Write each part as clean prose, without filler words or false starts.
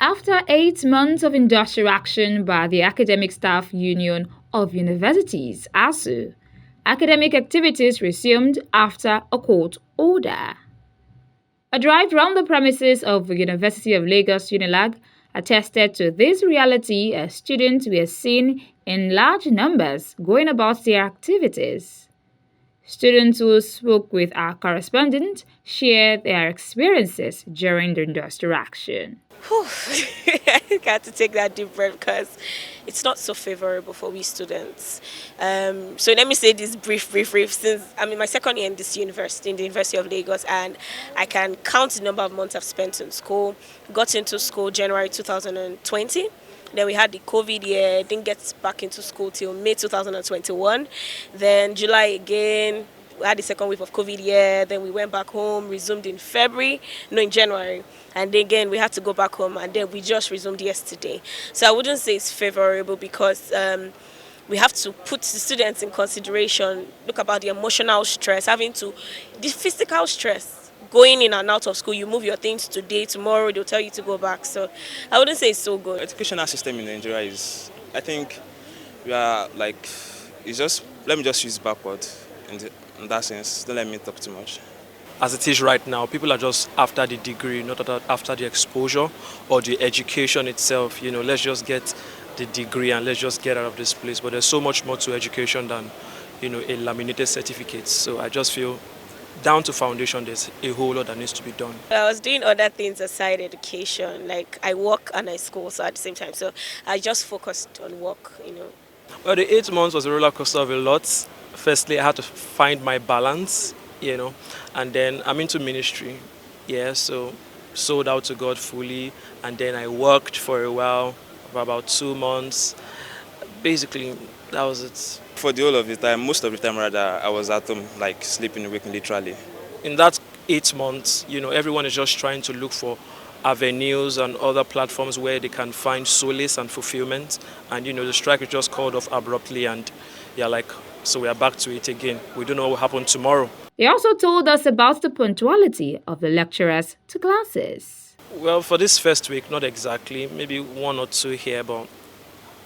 After 8 months of industrial action by the Academic Staff Union of Universities, ASU, academic activities resumed after a court order. A drive round the premises of the University of Lagos Unilag attested to this reality as students were seen in large numbers going about their activities. Students who spoke with our correspondent shared their experiences during the industrial action. Whew. I had to take that deep breath because it's not so favorable for we students. So let me say this brief. Since I'm in my second year in this university, in the University of Lagos, and I can count the number of months I've spent in school. Got into school January 2020. Then we had the COVID year, didn't get back into school till May 2021. Then July again, we had the second wave of COVID year. Then we went back home, resumed in January. And then again, we had to go back home, and then we just resumed yesterday. So I wouldn't say it's favorable because we have to put the students in consideration, look about the emotional stress, the physical stress. Going in and out of school, you move your things today, tomorrow they'll tell you to go back. So I wouldn't say it's so good. Educational system in Nigeria is, I think, we are like, it's just, let me just use backward in that sense. Don't let me talk too much. As it is right now, people are just after the degree, not after the exposure or the education itself. Let's just get the degree and let's just get out of this place. But there's so much more to education than, a laminated certificate. So I just feel down to foundation, there's a whole lot that needs to be done. I was doing other things aside education, like I work and I school so at the same time. So I just focused on work. Well, the 8 months was a roller coaster of a lot. Firstly, I had to find my balance, and then I'm into ministry. So sold out to God fully, and then I worked for a while, for about 2 months. Basically, that was it. For the whole of the time, most of the time rather, I was at home, like sleeping, waking literally. In that 8 months, everyone is just trying to look for avenues and other platforms where they can find solace and fulfillment. And, the strike is just called off abruptly, and so we are back to it again. We don't know what will happen tomorrow. They also told us about the punctuality of the lecturers to classes. Well, for this first week, not exactly, maybe 1 or 2 here, but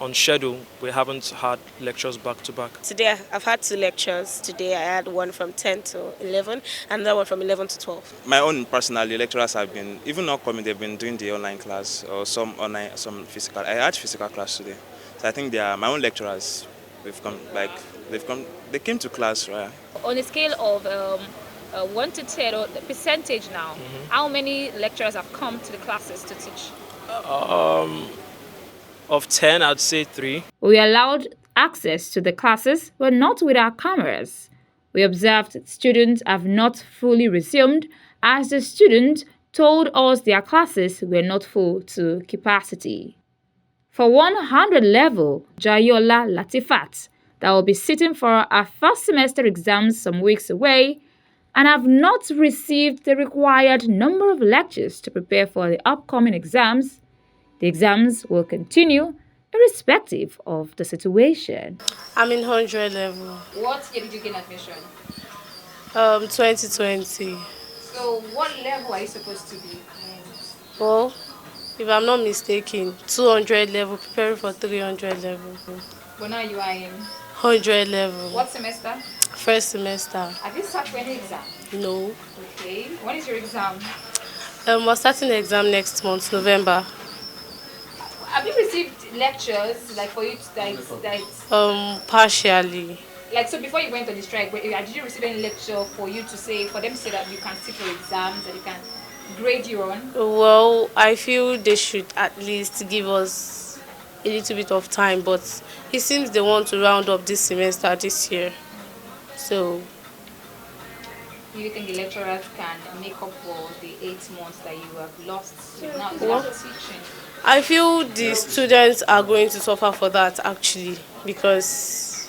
on schedule, we haven't had lectures back to back. Today, I've had 2 lectures. Today, I had one from 10 to 11 and another one from 11 to 12. My own personally, lecturers have been, even not coming, they've been doing the online class or some online, some physical. I had physical class today. So I think they are my own lecturers. They came to class, right? On a scale of 1 to 10, or the percentage now, how many lecturers have come to the classes to teach? Of 10, I'd say 3. We allowed access to the classes, but not with our cameras. We observed students have not fully resumed, as the student told us their classes were not full to capacity. For 100 level, Jayola Latifat, that will be sitting for our first semester exams some weeks away, and have not received the required number of lectures to prepare for the upcoming exams. The exams will continue irrespective of the situation. I'm in 100 level. What year did you gain admission? 2020. So what level are you supposed to be? Well, if I'm not mistaken, 200 level, preparing for 300 level. But now you are in 100 level. what semester? First semester. Have you sat for any exam? No. Okay. When is your exam? We're starting the exam next month, November. Have you received lectures for you to Partially. so before you went on the strike, did you receive any lecture for them to say that you can sit for exams and you can grade your own? Well, I feel they should at least give us a little bit of time, but it seems they want to round up this semester this year. So Do you think the lecturers can make up for the 8 months that you have lost now teaching? I feel the students are going to suffer for that actually, because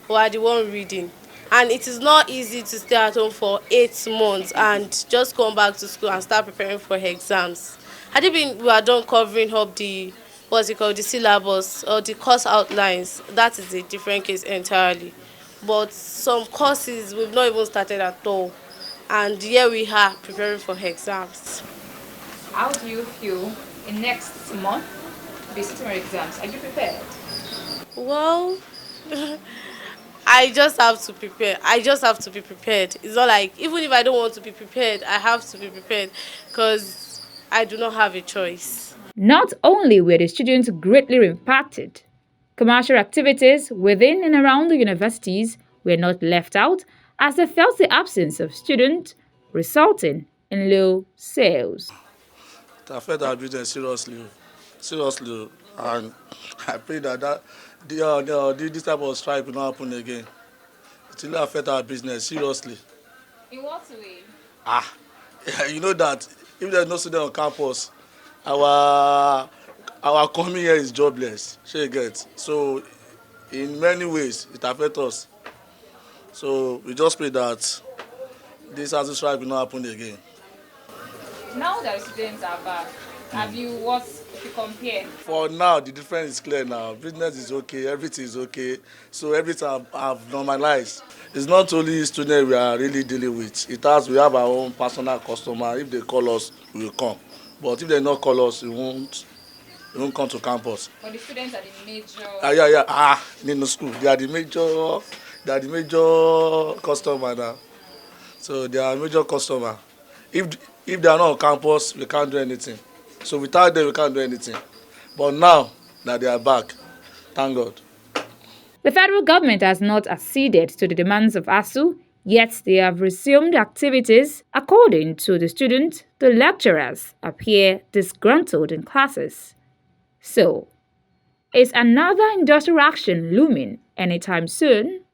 we are the one reading, and it is not easy to stay at home for 8 months and just come back to school and start preparing for exams. Had it been we are done covering up the the syllabus or the course outlines, that is a different case entirely. But some courses we've not even started at all, and here we are preparing for exams. How do you feel in next month, the sitting exams. Are you prepared? Well, I just have to prepare. I just have to be prepared. It's not like even if I don't want to be prepared, I have to be prepared because I do not have a choice. Not only were the students greatly impacted, commercial activities within and around the universities were not left out as they felt the absence of students, resulting in low sales. It affect our business seriously, seriously, and I pray that this type of strike will not happen again. It will affect our business seriously. In what way? Ah, you know that if there's no student on campus, our our coming here is jobless. Shey you get? So in many ways it affect us. So we just pray that this housing strike will not happen again. Now that the students are back, have you what if you compare? For now, the difference is clear now. Business is okay, everything is okay. So everything have normalized. It's not only students we are really dealing with. We have our own personal customer. If they call us, we will come. But if they not call us, we won't come to campus. But the students are the major. Yeah. In the school, they are the major customer now. So they are major customer. If they are not on campus, we can't do anything. So without them, we can't do anything. But now that they are back, thank God. The federal government has not acceded to the demands of ASU, yet they have resumed activities. According to the students, the lecturers appear disgruntled in classes. So, is another industrial action looming anytime soon?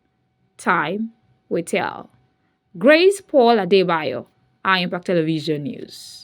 Time will tell. Grace Paul Adebayo, Impact Television News.